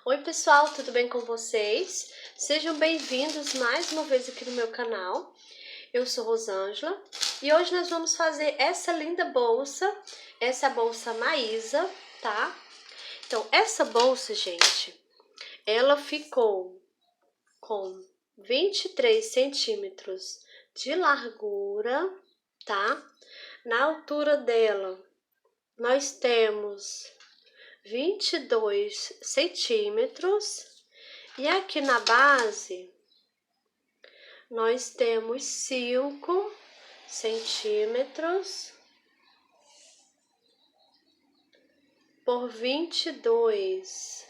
Oi pessoal, tudo bem com vocês? Sejam bem-vindos mais uma vez aqui no meu canal. Eu sou Rosângela e hoje nós vamos fazer essa linda bolsa, essa é a bolsa Maísa, tá? Então, essa bolsa, gente, ela ficou com 23 centímetros de largura, tá? Na altura dela, nós temos 22 centímetros e aqui na base nós temos 5 centímetros por 22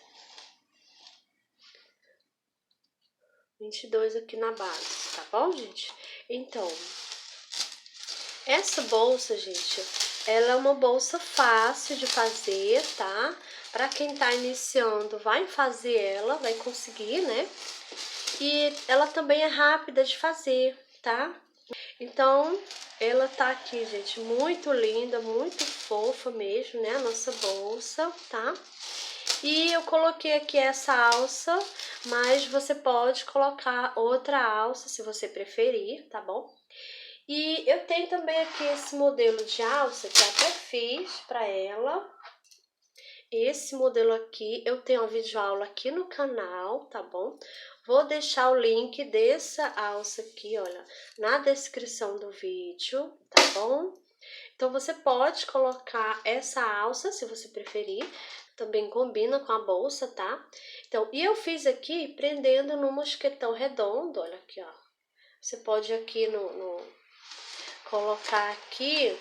aqui na base, tá bom, gente? Então, essa bolsa, gente, ela é uma bolsa fácil de fazer, tá? Para quem tá iniciando, vai fazer ela, vai conseguir, né? E ela também é rápida de fazer, tá? Então, ela tá aqui, gente, muito linda, muito fofa mesmo, né? A nossa bolsa, tá? E eu coloquei aqui essa alça, mas você pode colocar outra alça se você preferir, tá bom? E eu tenho também aqui esse modelo de alça que eu até fiz pra ela. Esse modelo aqui, eu tenho uma videoaula aqui no canal, tá bom? Vou deixar o link dessa alça aqui, olha, na descrição do vídeo, tá bom? Então, você pode colocar essa alça, se você preferir, também combina com a bolsa, tá? Então, e eu fiz aqui prendendo no mosquetão redondo, olha aqui, ó. Você pode aqui colocar aqui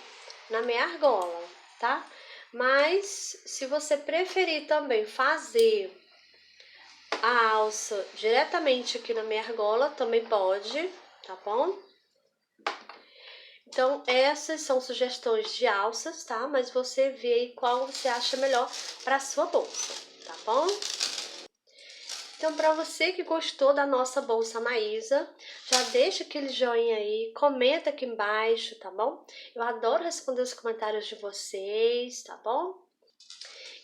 na meia argola, tá? Mas se você preferir também fazer a alça diretamente aqui na meia argola, também pode, tá bom? Então, essas são sugestões de alças, tá? Mas você vê aí qual você acha melhor para sua bolsa, tá bom? Então, para você que gostou da nossa bolsa Maísa, já deixa aquele joinha aí, comenta aqui embaixo, tá bom? Eu adoro responder os comentários de vocês, tá bom?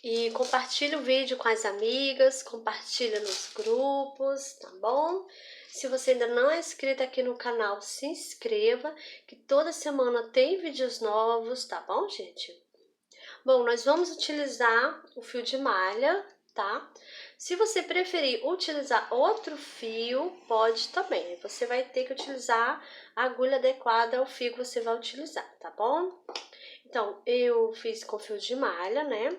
E compartilha o vídeo com as amigas, compartilha nos grupos, tá bom? Se você ainda não é inscrito aqui no canal, se inscreva, que toda semana tem vídeos novos, tá bom, gente? Bom, nós vamos utilizar o fio de malha, tá? Se você preferir utilizar outro fio, pode também. Você vai ter que utilizar a agulha adequada ao fio que você vai utilizar, tá bom? Então, eu fiz com fio de malha, né?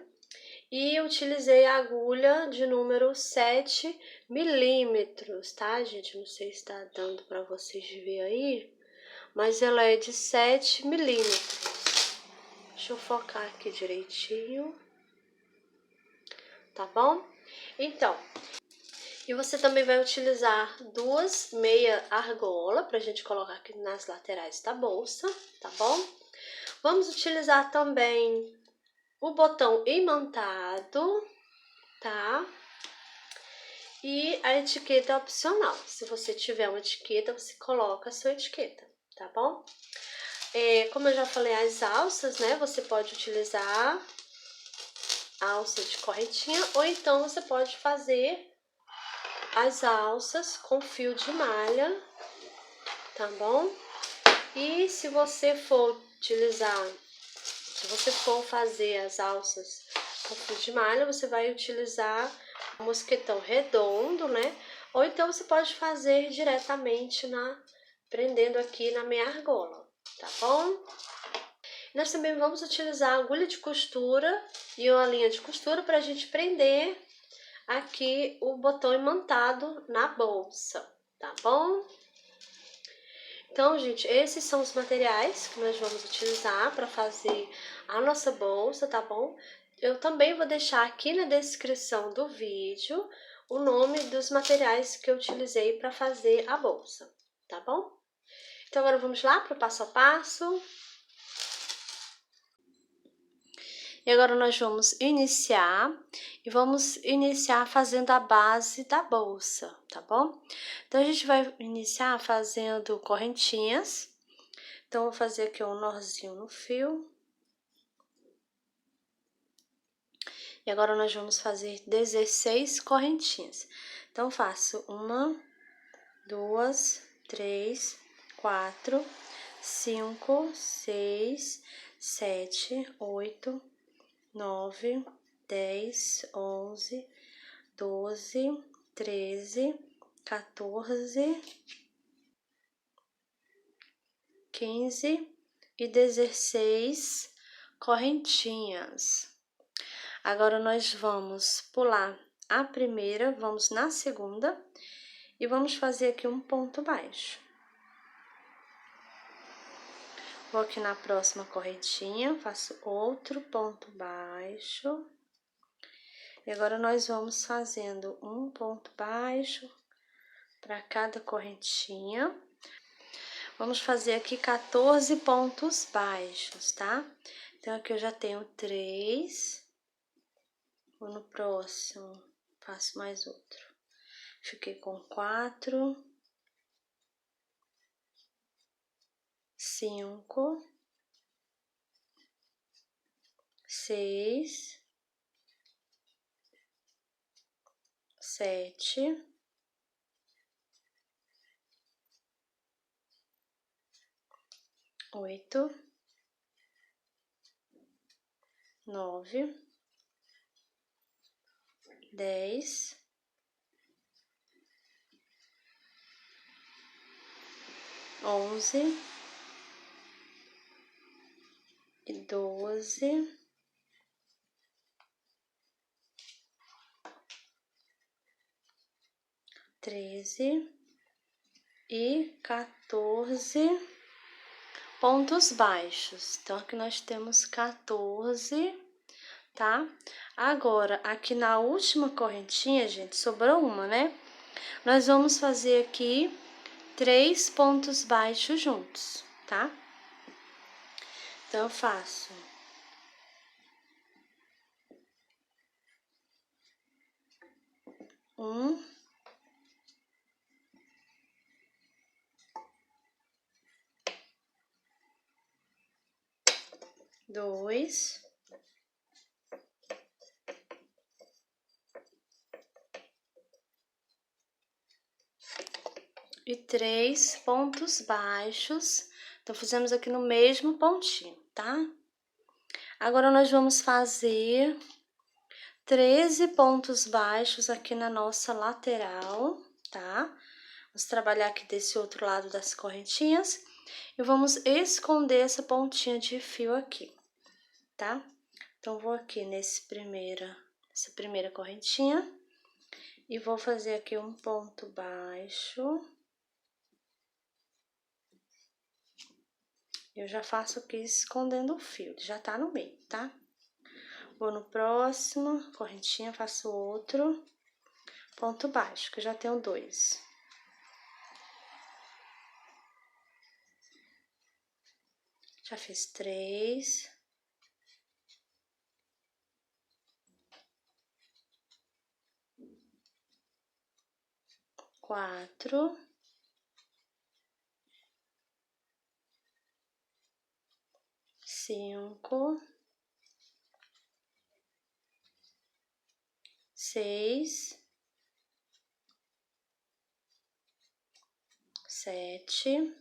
E utilizei a agulha de número 7 milímetros, tá, gente? Não sei se tá dando pra vocês ver aí, mas ela é de 7 milímetros. Deixa eu focar aqui direitinho, tá bom? Então, e você também vai utilizar duas meia argola pra gente colocar aqui nas laterais da bolsa, tá bom? Vamos utilizar também o botão imantado, tá? E a etiqueta é opcional. Se você tiver uma etiqueta, você coloca a sua etiqueta, tá bom? Como eu já falei, as alças, né? Você pode utilizar alça de correntinha ou então você pode fazer as alças com fio de malha, tá bom? E se você for fazer as alças com fio de malha, você vai utilizar um mosquetão redondo, né? Ou então você pode fazer diretamente prendendo aqui na meia argola, tá bom? Nós também vamos utilizar a agulha de costura e uma linha de costura para a gente prender aqui o botão imantado na bolsa, tá bom? Então, gente, esses são os materiais que nós vamos utilizar para fazer a nossa bolsa, tá bom? Eu também vou deixar aqui na descrição do vídeo o nome dos materiais que eu utilizei para fazer a bolsa, tá bom? Então, agora vamos lá para o passo a passo. E agora nós vamos iniciar fazendo a base da bolsa, tá bom? Então, a gente vai iniciar fazendo correntinhas. Então, vou fazer aqui um nozinho no fio. E agora nós vamos fazer 16 correntinhas. Então, faço 1, 2, 3, 4, 5, 6, 7, 8, 9, 10, 11, 12, 13, 14, 15 e 16 correntinhas. Agora, nós vamos pular a primeira, vamos na segunda e vamos fazer aqui um ponto baixo. Vou aqui na próxima correntinha, faço outro ponto baixo. E agora, nós vamos fazendo um ponto baixo para cada correntinha. Vamos fazer aqui 14 pontos baixos, tá? Então, aqui eu já tenho 3. Vou no próximo, faço mais outro. Fiquei com 4, 5, 6, 7, 8, 9, 10, 11 e 12, 13 e 14 pontos baixos. Então, aqui nós temos 14, tá? Agora, aqui na última correntinha, gente, sobrou uma, né? Nós vamos fazer aqui 3 pontos baixos juntos, tá? Então, eu faço 1, 2, 3 pontos baixos. Então, fizemos aqui no mesmo pontinho, tá? Agora, nós vamos fazer 13 pontos baixos aqui na nossa lateral, tá? Vamos trabalhar aqui desse outro lado das correntinhas e vamos esconder essa pontinha de fio aqui, tá? Então, vou aqui nessa primeira correntinha e vou fazer aqui um ponto baixo. Eu já faço aqui escondendo o fio, ele já tá no meio, tá? Vou no próximo, correntinha, faço outro ponto baixo, que eu já tenho 2. Já fiz 3. 4. 5. 6. 7.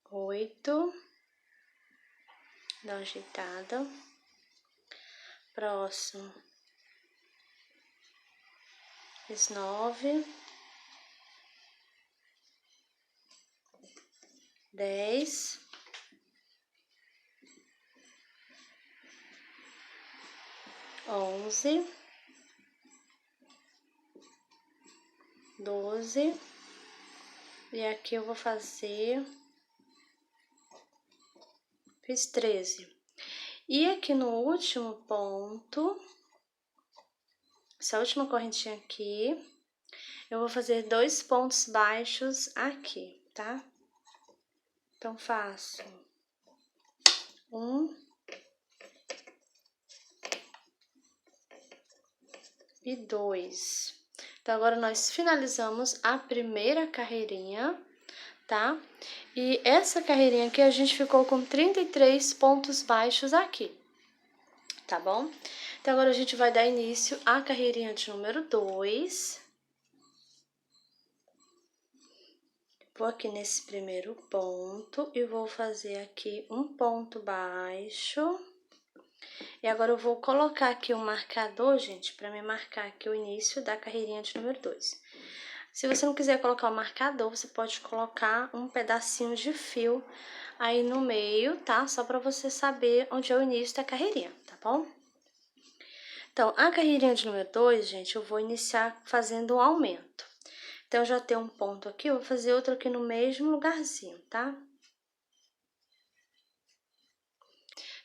8. Dá uma ajeitada. Próximo. Fiz 9. 10. 11. 12. E aqui eu vou fazer... Fiz 13. E aqui no último ponto, essa última correntinha aqui, eu vou fazer 2 pontos baixos aqui, tá? Então, faço 1 e 2. Então, agora nós finalizamos a primeira carreirinha, tá? E essa carreirinha aqui, a gente ficou com 33 pontos baixos aqui, tá bom? Então, agora a gente vai dar início à carreirinha de número 2. Vou aqui nesse primeiro ponto e vou fazer aqui um ponto baixo. E agora eu vou colocar aqui um marcador, gente, para me marcar aqui o início da carreirinha de número 2. Se você não quiser colocar o marcador, você pode colocar um pedacinho de fio aí no meio, tá? Só para você saber onde é o início da carreirinha, tá bom? Então, a carreirinha de número 2, gente, eu vou iniciar fazendo um aumento. Então, já tem um ponto aqui, eu vou fazer outro aqui no mesmo lugarzinho, tá?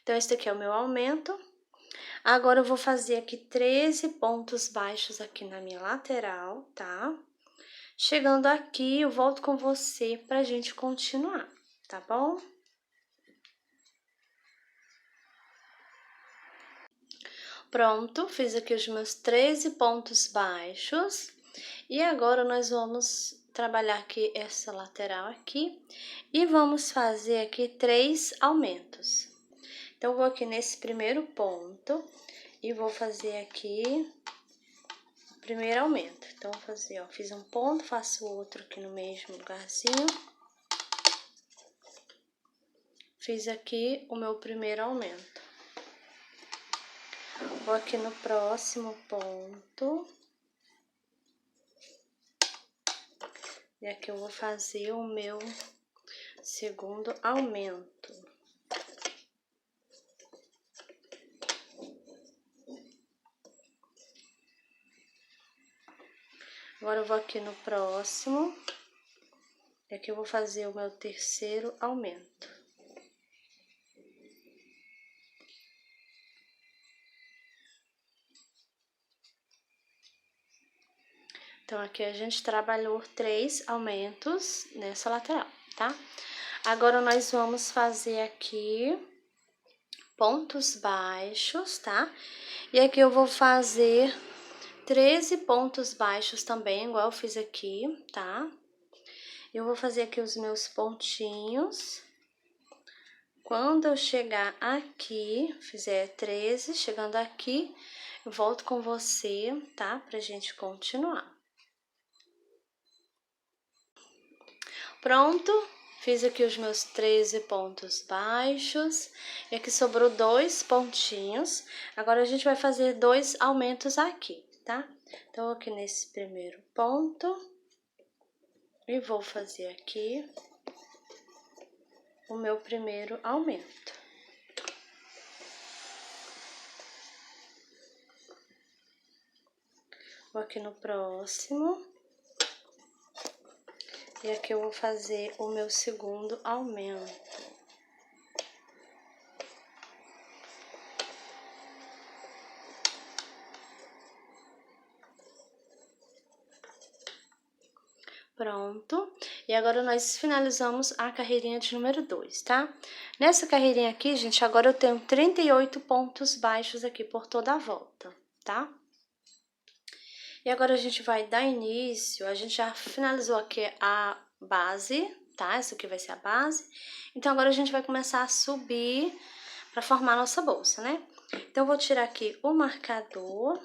Então, esse daqui é o meu aumento. Agora, eu vou fazer aqui 13 pontos baixos aqui na minha lateral, tá? Chegando aqui, eu volto com você pra gente continuar, tá bom? Pronto, fiz aqui os meus 13 pontos baixos. E agora, nós vamos trabalhar aqui essa lateral aqui. E vamos fazer aqui 3 aumentos. Então, eu vou aqui nesse primeiro ponto e vou fazer aqui o primeiro aumento. Então, vou fazer, ó, fiz um ponto, faço outro aqui no mesmo lugarzinho. Fiz aqui o meu primeiro aumento. Vou aqui no próximo ponto. E aqui eu vou fazer o meu segundo aumento. Agora eu vou aqui no próximo. E aqui eu vou fazer o meu terceiro aumento. Então, aqui a gente trabalhou 3 aumentos nessa lateral, tá? Agora, nós vamos fazer aqui pontos baixos, tá? E aqui eu vou fazer 13 pontos baixos também, igual eu fiz aqui, tá? Eu vou fazer aqui os meus pontinhos. Quando eu chegar aqui, fizer 13, chegando aqui, eu volto com você, tá? Pra gente continuar. Pronto, fiz aqui os meus 13 pontos baixos. E aqui sobrou 2 pontinhos. Agora, a gente vai fazer 2 aumentos aqui, tá? Então, aqui nesse primeiro ponto. E vou fazer aqui o meu primeiro aumento. Vou aqui no próximo. E aqui eu vou fazer o meu segundo aumento. Pronto. E agora nós finalizamos a carreirinha de número 2, tá? Nessa carreirinha aqui, gente, agora eu tenho 38 pontos baixos aqui por toda a volta, tá? E agora a gente vai dar início, a gente já finalizou aqui a base, tá? Essa aqui vai ser a base. Então, agora a gente vai começar a subir para formar a nossa bolsa, né? Então, eu vou tirar aqui o marcador.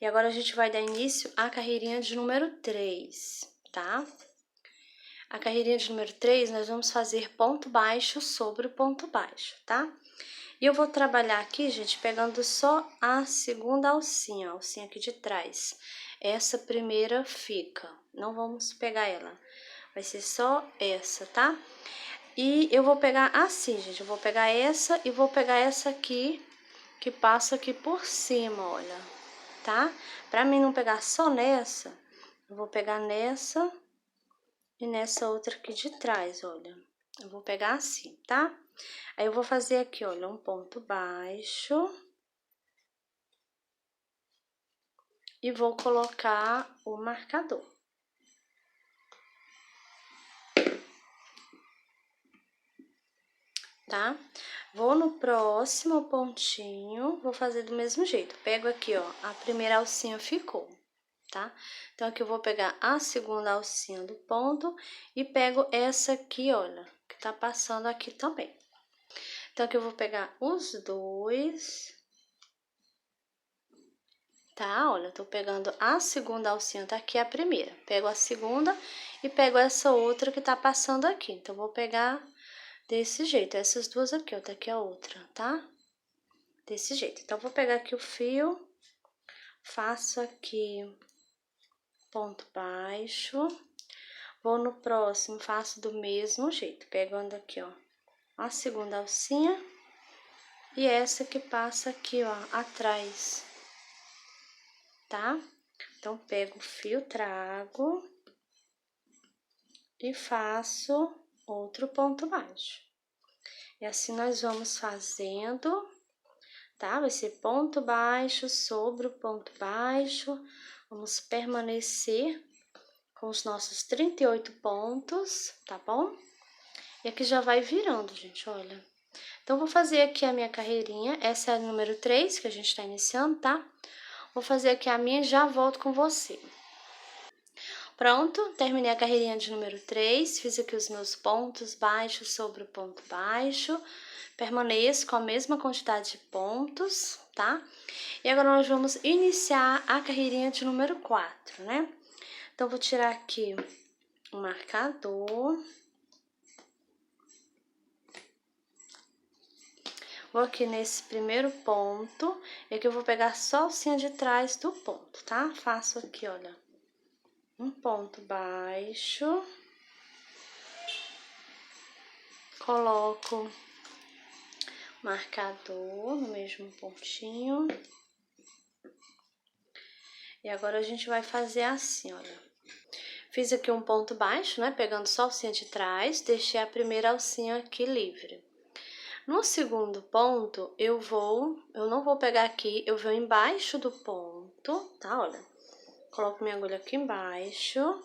E agora a gente vai dar início à carreirinha de número 3, tá? A carreirinha de número 3, nós vamos fazer ponto baixo sobre o ponto baixo, tá? E eu vou trabalhar aqui, gente, pegando só a segunda alcinha, a alcinha aqui de trás. Essa primeira fica, não vamos pegar ela, vai ser só essa, tá? E eu vou pegar assim, gente, eu vou pegar essa e vou pegar essa aqui, que passa aqui por cima, olha, tá? Pra mim não pegar só nessa, eu vou pegar nessa e nessa outra aqui de trás, olha. Eu vou pegar assim, tá? Aí, eu vou fazer aqui, olha, um ponto baixo. E vou colocar o marcador. Tá? Vou no próximo pontinho, vou fazer do mesmo jeito. Pego aqui, ó, a primeira alcinha ficou, tá? Então, aqui eu vou pegar a segunda alcinha do ponto e pego essa aqui, olha, que tá passando aqui também. Então, aqui eu vou pegar os dois, tá? Olha, eu tô pegando a segunda alcinha, tá aqui a primeira. Pego a segunda e pego essa outra que tá passando aqui. Então, eu vou pegar desse jeito, essas duas aqui, ó, tá aqui a outra, tá? Desse jeito. Então, eu vou pegar aqui o fio, faço aqui ponto baixo, vou no próximo, faço do mesmo jeito, pegando aqui, ó, a segunda alcinha e essa que passa aqui, ó, atrás, tá? Então, pego o fio, trago e faço outro ponto baixo. E assim nós vamos fazendo, tá? Vai ser ponto baixo sobre o ponto baixo. Vamos permanecer com os nossos 38 pontos, tá bom? E aqui já vai virando, gente, olha. Então, vou fazer aqui a minha carreirinha. Essa é a número 3 que a gente tá iniciando, tá? Vou fazer aqui a minha e já volto com você. Pronto, terminei a carreirinha de número 3. Fiz aqui os meus pontos baixos sobre o ponto baixo. Permaneço com a mesma quantidade de pontos, tá? E agora nós vamos iniciar a carreirinha de número 4, né? Então, vou tirar aqui o marcador. Vou aqui nesse primeiro ponto, e aqui eu vou pegar só a alcinha de trás do ponto, tá? Faço aqui, olha, um ponto baixo. Coloco marcador no mesmo pontinho. E agora a gente vai fazer assim, olha. Fiz aqui um ponto baixo, né? Pegando só a alcinha de trás, deixei a primeira alcinha aqui livre. No segundo ponto, eu não vou pegar aqui, eu vou embaixo do ponto, tá? Olha, coloco minha agulha aqui embaixo,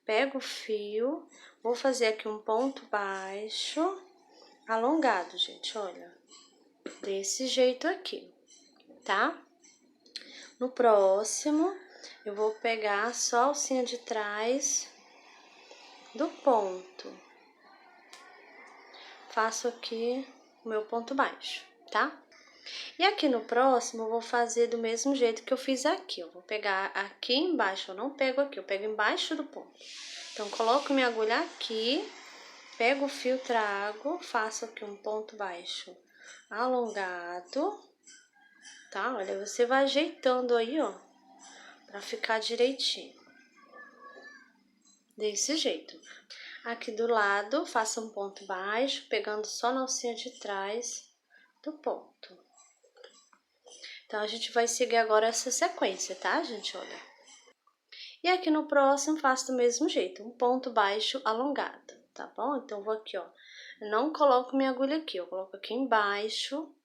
pego o fio, vou fazer aqui um ponto baixo, alongado, gente, olha, desse jeito aqui, tá? No próximo, eu vou pegar só a alcinha de trás do ponto. Faço aqui o meu ponto baixo, tá? E aqui no próximo, eu vou fazer do mesmo jeito que eu fiz aqui. Eu vou pegar aqui embaixo, eu não pego aqui, eu pego embaixo do ponto. Então, coloco minha agulha aqui, pego o fio, trago, faço aqui um ponto baixo alongado, tá? Olha, você vai ajeitando aí, ó, pra ficar direitinho. Desse jeito. Aqui do lado, faça um ponto baixo, pegando só na alcinha de trás do ponto. Então, a gente vai seguir agora essa sequência, tá, gente? Olha. E aqui no próximo, faço do mesmo jeito, um ponto baixo alongado, tá bom? Então, vou aqui, ó. Eu não coloco minha agulha aqui, eu coloco aqui embaixo,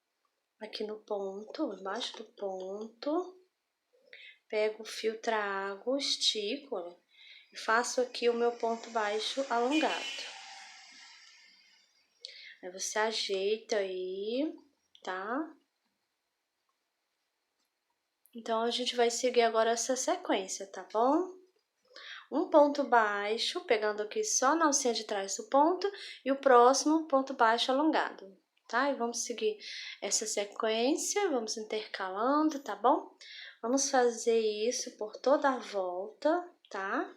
aqui no ponto, embaixo do ponto. Pego o fio, trago, estico, ó, e faço aqui o meu ponto baixo alongado. Aí, você ajeita aí, tá? Então, a gente vai seguir agora essa sequência, tá bom? Um ponto baixo, pegando aqui só na alcinha de trás do ponto, e o próximo ponto baixo alongado, tá? E vamos seguir essa sequência, vamos intercalando, tá bom? Vamos fazer isso por toda a volta, tá?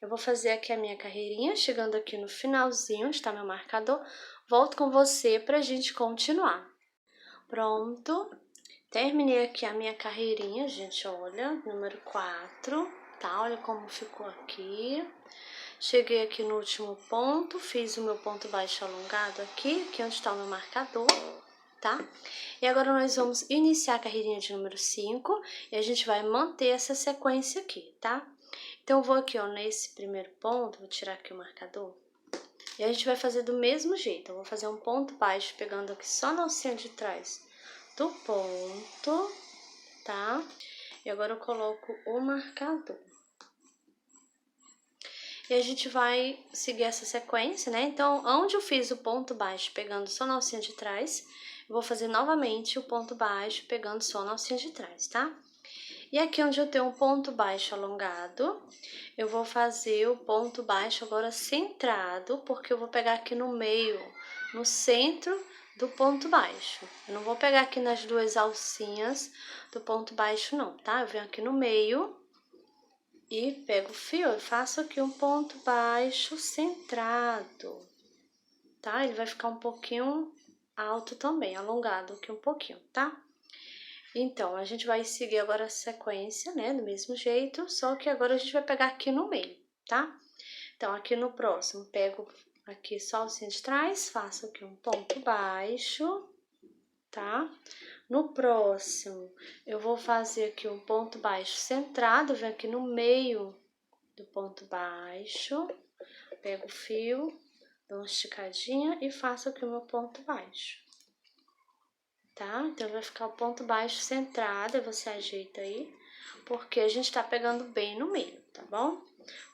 Eu vou fazer aqui a minha carreirinha, chegando aqui no finalzinho, onde tá meu marcador, volto com você pra gente continuar. Pronto, terminei aqui a minha carreirinha, gente, olha, número 4, tá? Olha como ficou aqui. Cheguei aqui no último ponto, fiz o meu ponto baixo alongado aqui, que é onde tá o meu marcador, tá? E agora nós vamos iniciar a carreirinha de número 5 e a gente vai manter essa sequência aqui, tá? Então, eu vou aqui, ó, nesse primeiro ponto, vou tirar aqui o marcador, e a gente vai fazer do mesmo jeito. Eu vou fazer um ponto baixo, pegando aqui só na alcinha de trás do ponto, tá? E agora eu coloco o marcador. E a gente vai seguir essa sequência, né? Então, onde eu fiz o ponto baixo, pegando só na alcinha de trás, eu vou fazer novamente o ponto baixo, pegando só na alcinha de trás, tá? E aqui onde eu tenho um ponto baixo alongado, eu vou fazer o ponto baixo agora centrado, porque eu vou pegar aqui no meio, no centro do ponto baixo. Eu não vou pegar aqui nas duas alcinhas do ponto baixo não, tá? Eu venho aqui no meio e pego o fio e faço aqui um ponto baixo centrado, tá? Ele vai ficar um pouquinho alto também, alongado aqui um pouquinho, tá? Então, a gente vai seguir agora a sequência, né, do mesmo jeito, só que agora a gente vai pegar aqui no meio, tá? Então, aqui no próximo, pego aqui só a alcinha de trás, faço aqui um ponto baixo, tá? No próximo, eu vou fazer aqui um ponto baixo centrado, venho aqui no meio do ponto baixo, pego o fio, dou uma esticadinha e faço aqui o meu ponto baixo. Tá? Então, vai ficar o ponto baixo centrado, e você ajeita aí, porque a gente tá pegando bem no meio, tá bom?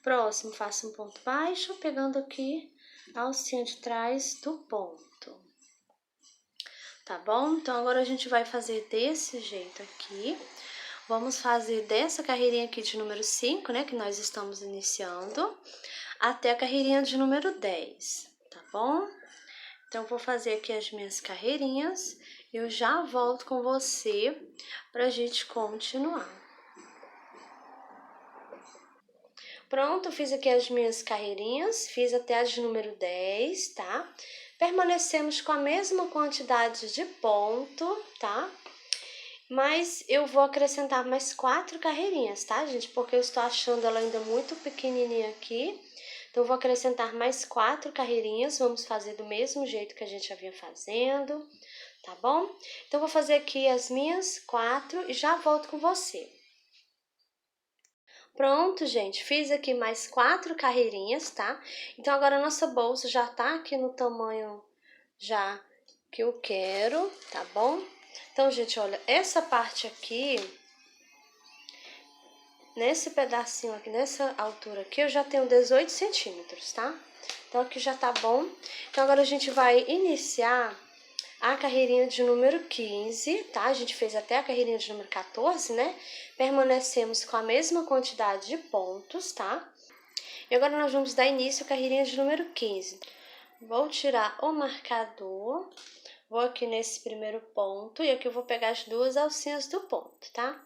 Próximo, faça um ponto baixo, pegando aqui a alcinha de trás do ponto. Tá bom? Então, agora a gente vai fazer desse jeito aqui. Vamos fazer dessa carreirinha aqui de número 5, né, que nós estamos iniciando, até a carreirinha de número 10, tá bom? Então, vou fazer aqui as minhas carreirinhas e eu já volto com você pra gente continuar. Pronto, fiz aqui as minhas carreirinhas, fiz até a de número 10, tá? Permanecemos com a mesma quantidade de ponto, tá? Mas eu vou acrescentar mais 4 carreirinhas, tá, gente? Porque eu estou achando ela ainda muito pequenininha aqui. Então, eu vou acrescentar mais 4 carreirinhas, vamos fazer do mesmo jeito que a gente já vinha fazendo, tá bom? Então, eu vou fazer aqui as minhas 4 e já volto com você. Pronto, gente, fiz aqui mais 4 carreirinhas, tá? Então, agora a nossa bolsa já tá aqui no tamanho já que eu quero, tá bom? Então, gente, olha, essa parte aqui, nesse pedacinho aqui, nessa altura aqui, eu já tenho 18 centímetros, tá? Então, aqui já tá bom. Então, agora a gente vai iniciar a carreirinha de número 15, tá? A gente fez até a carreirinha de número 14, né? Permanecemos com a mesma quantidade de pontos, tá? E agora nós vamos dar início à carreirinha de número 15. Vou tirar o marcador, vou aqui nesse primeiro ponto e aqui eu vou pegar as duas alcinhas do ponto, tá?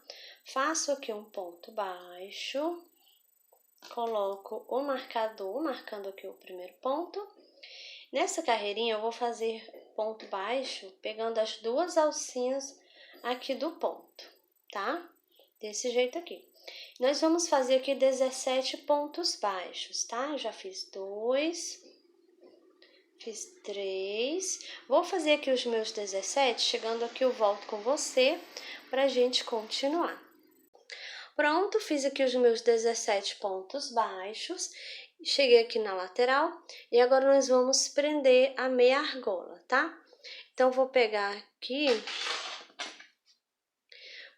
Faço aqui um ponto baixo, coloco o marcador, marcando aqui o primeiro ponto. Nessa carreirinha eu vou fazer ponto baixo, pegando as duas alcinhas aqui do ponto, tá? Desse jeito aqui. Nós vamos fazer aqui 17 pontos baixos, tá? Já fiz 2, fiz 3. Vou fazer aqui os meus 17, chegando aqui eu volto com você pra gente continuar. Pronto, fiz aqui os meus 17 pontos baixos, cheguei aqui na lateral e agora nós vamos prender a meia argola, tá? Então, vou pegar aqui,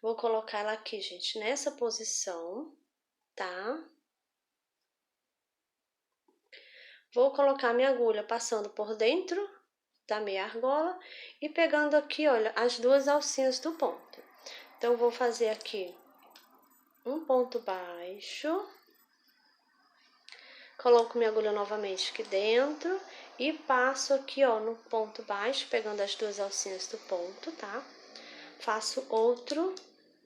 vou colocar ela aqui, gente, nessa posição, tá? Vou colocar minha agulha passando por dentro da meia argola e pegando aqui, olha, as duas alcinhas do ponto. Então, vou fazer aqui um ponto baixo, coloco minha agulha novamente aqui dentro e passo aqui, ó, no ponto baixo, pegando as duas alcinhas do ponto, tá? Faço outro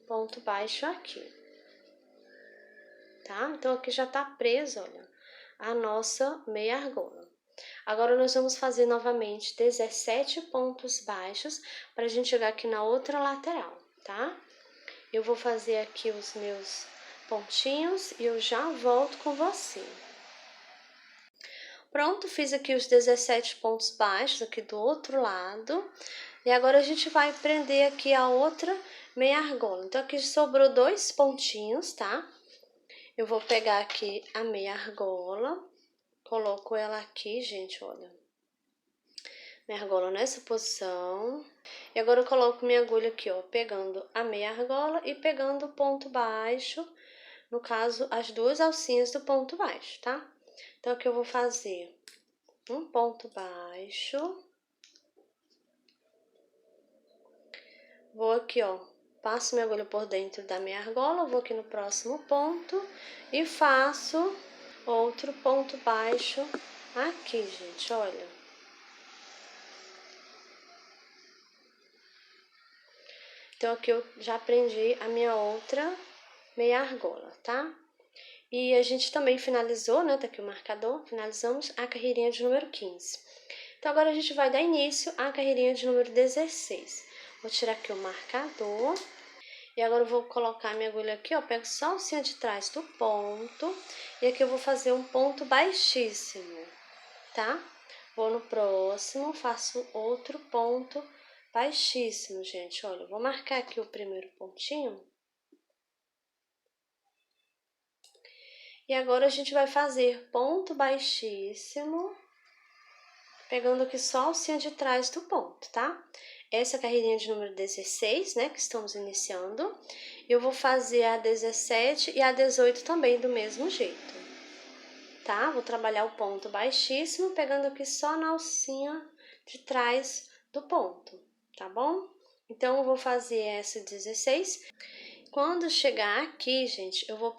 ponto baixo aqui, tá? Então, aqui já tá preso, olha, a nossa meia argola. Agora, nós vamos fazer novamente 17 pontos baixos pra gente chegar aqui na outra lateral, tá? Eu vou fazer aqui os meus pontinhos e eu já volto com você. Pronto, fiz aqui os 17 pontos baixos aqui do outro lado. E agora a gente vai prender aqui a outra meia argola. Então, aqui sobrou 2 pontinhos, tá? Eu vou pegar aqui a meia argola, coloco ela aqui, gente, olha. Minha argola nessa posição. E agora eu coloco minha agulha aqui, ó, pegando a meia argola e pegando o ponto baixo, no caso, as duas alcinhas do ponto baixo, tá? Então, aqui eu vou fazer um ponto baixo. Vou aqui, ó, passo minha agulha por dentro da minha argola, vou aqui no próximo ponto e faço outro ponto baixo aqui, gente, olha. Então, aqui eu já prendi a minha outra meia argola, tá? E a gente também finalizou, né? Tá aqui o marcador, finalizamos a carreirinha de número 15. Então, agora a gente vai dar início à carreirinha de número 16. Vou tirar aqui o marcador. E agora eu vou colocar minha agulha aqui, ó, pego só a alcinha de trás do ponto. E aqui eu vou fazer um ponto baixíssimo, tá? Vou no próximo, faço outro ponto baixíssimo, gente. Olha, eu vou marcar aqui o primeiro pontinho. E agora a gente vai fazer ponto baixíssimo, pegando aqui só a alcinha de trás do ponto, tá? Essa é a carreirinha de número 16, né, que estamos iniciando. Eu vou fazer a 17 e a 18 também do mesmo jeito, tá? Vou trabalhar o ponto baixíssimo, pegando aqui só na alcinha de trás do ponto, tá bom? Então, eu vou fazer essa 16. Quando chegar aqui, gente, eu vou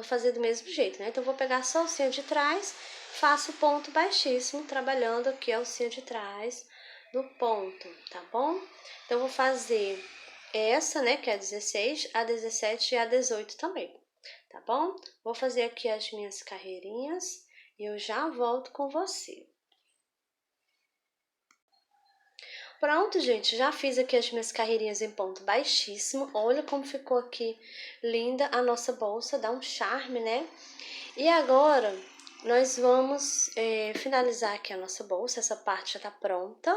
fazer do mesmo jeito, né? Então, eu vou pegar só a alcinha de trás, faço ponto baixíssimo, trabalhando aqui a alcinha de trás do ponto, tá bom? Então, eu vou fazer essa, né, que é a 16, a 17 e a 18 também, tá bom? Vou fazer aqui as minhas carreirinhas e eu já volto com você. Pronto, gente, já fiz aqui as minhas carreirinhas em ponto baixíssimo. Olha como ficou aqui linda a nossa bolsa, dá um charme, né? E agora, nós vamos finalizar aqui a nossa bolsa, essa parte já tá pronta,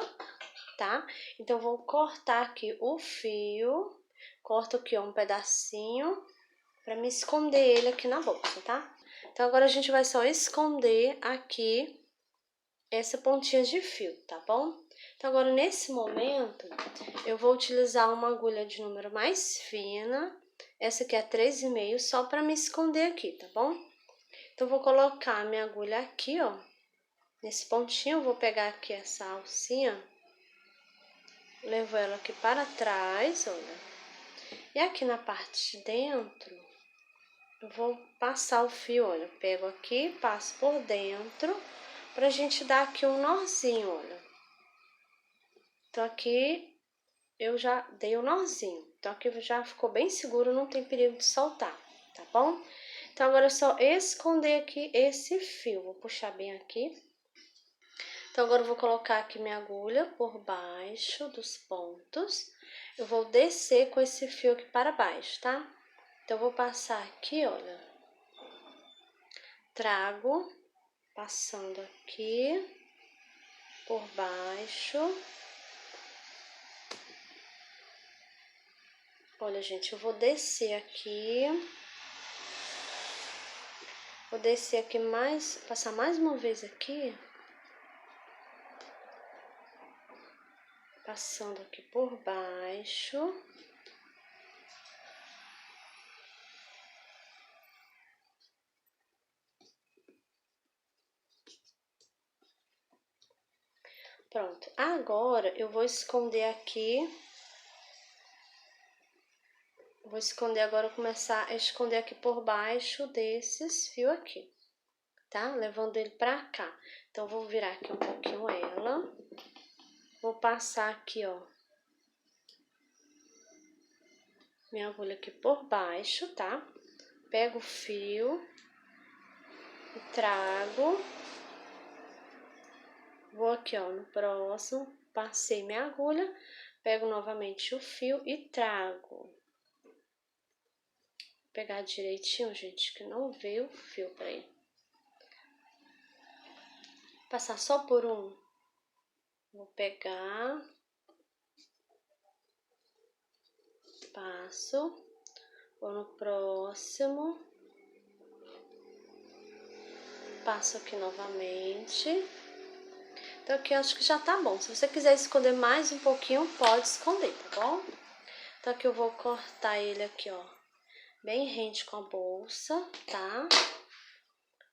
tá? Então, vou cortar aqui o fio, corto aqui ó, um pedacinho pra me esconder ele aqui na bolsa, tá? Então, agora a gente vai só esconder aqui essa pontinha de fio, tá bom? Então, agora nesse momento, eu vou utilizar uma agulha de número mais fina, essa aqui é 3,5, só pra me esconder aqui, tá bom? Então, vou colocar a minha agulha aqui, ó, nesse pontinho, eu vou pegar aqui essa alcinha, levo ela aqui para trás, olha. E aqui na parte de dentro, eu vou passar o fio, olha, pego aqui, passo por dentro, pra gente dar aqui um nozinho, olha. Então, aqui eu já dei o nozinho. Então, aqui já ficou bem seguro, não tem perigo de soltar, tá bom? Então, agora é só esconder aqui esse fio. Vou puxar bem aqui. Então, agora eu vou colocar aqui minha agulha por baixo dos pontos. Eu vou descer com esse fio aqui para baixo, tá? Então, eu vou passar aqui, olha. Trago, passando aqui por baixo. Olha, gente, eu vou descer aqui. Vou descer aqui mais, passar mais uma vez aqui. Passando aqui por baixo. Pronto, agora eu vou esconder aqui. Vou esconder agora, começar a esconder aqui por baixo desses fios aqui, tá? Levando ele pra cá. Então, vou virar aqui um pouquinho ela. Vou passar aqui, ó, minha agulha aqui por baixo, tá? Pego o fio e trago. Vou aqui, ó, no próximo, passei minha agulha, pego novamente o fio e trago. Vou pegar direitinho, gente, que não veio o fio pra aí. Passar só por um. Vou pegar. Passo. Vou no próximo. Passo aqui novamente. Então, aqui eu acho que já tá bom. Se você quiser esconder mais um pouquinho, pode esconder, tá bom? Então, aqui eu vou cortar ele aqui, ó, bem rente com a bolsa, tá?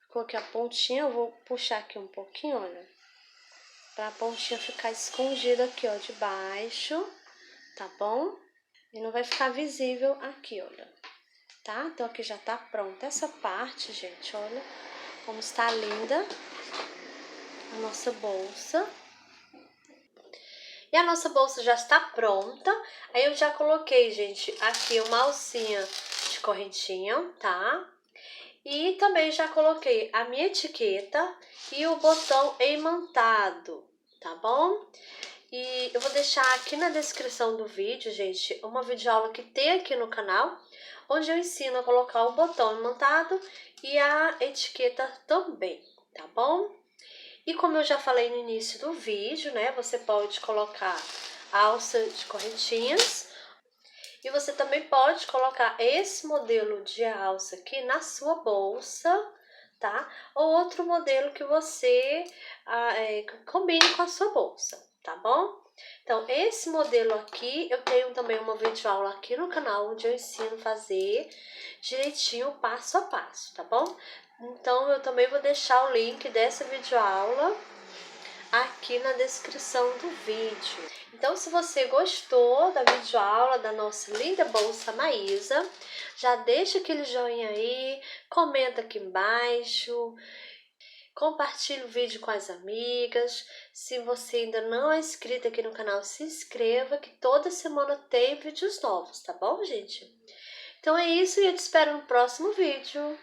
Ficou aqui a pontinha, eu vou puxar aqui um pouquinho, olha, pra pontinha ficar escondida aqui, ó, de baixo, tá bom? E não vai ficar visível aqui, olha. Tá? Então aqui já tá pronta essa parte, gente, olha como está linda a nossa bolsa. E a nossa bolsa já está pronta. Aí eu já coloquei, gente, aqui uma alcinha de correntinha, tá? E também já coloquei a minha etiqueta e o botão imantado, tá bom? E eu vou deixar aqui na descrição do vídeo, gente, uma videoaula que tem aqui no canal, onde eu ensino a colocar o botão imantado e a etiqueta também, tá bom? E como eu já falei no início do vídeo, né, você pode colocar alça de correntinhas e você também pode colocar esse modelo de alça aqui na sua bolsa, tá? Ou outro modelo que você combine com a sua bolsa, tá bom? Então, esse modelo aqui, eu tenho também uma videoaula aqui no canal, onde eu ensino a fazer direitinho, passo a passo, tá bom? Então, eu também vou deixar o link dessa videoaula aqui na descrição do vídeo. Então, se você gostou da videoaula da nossa linda bolsa Maísa, já deixa aquele joinha aí, comenta aqui embaixo, compartilhe o vídeo com as amigas. Se você ainda não é inscrito aqui no canal, se inscreva, que toda semana tem vídeos novos, tá bom, gente? Então é isso e eu te espero no próximo vídeo.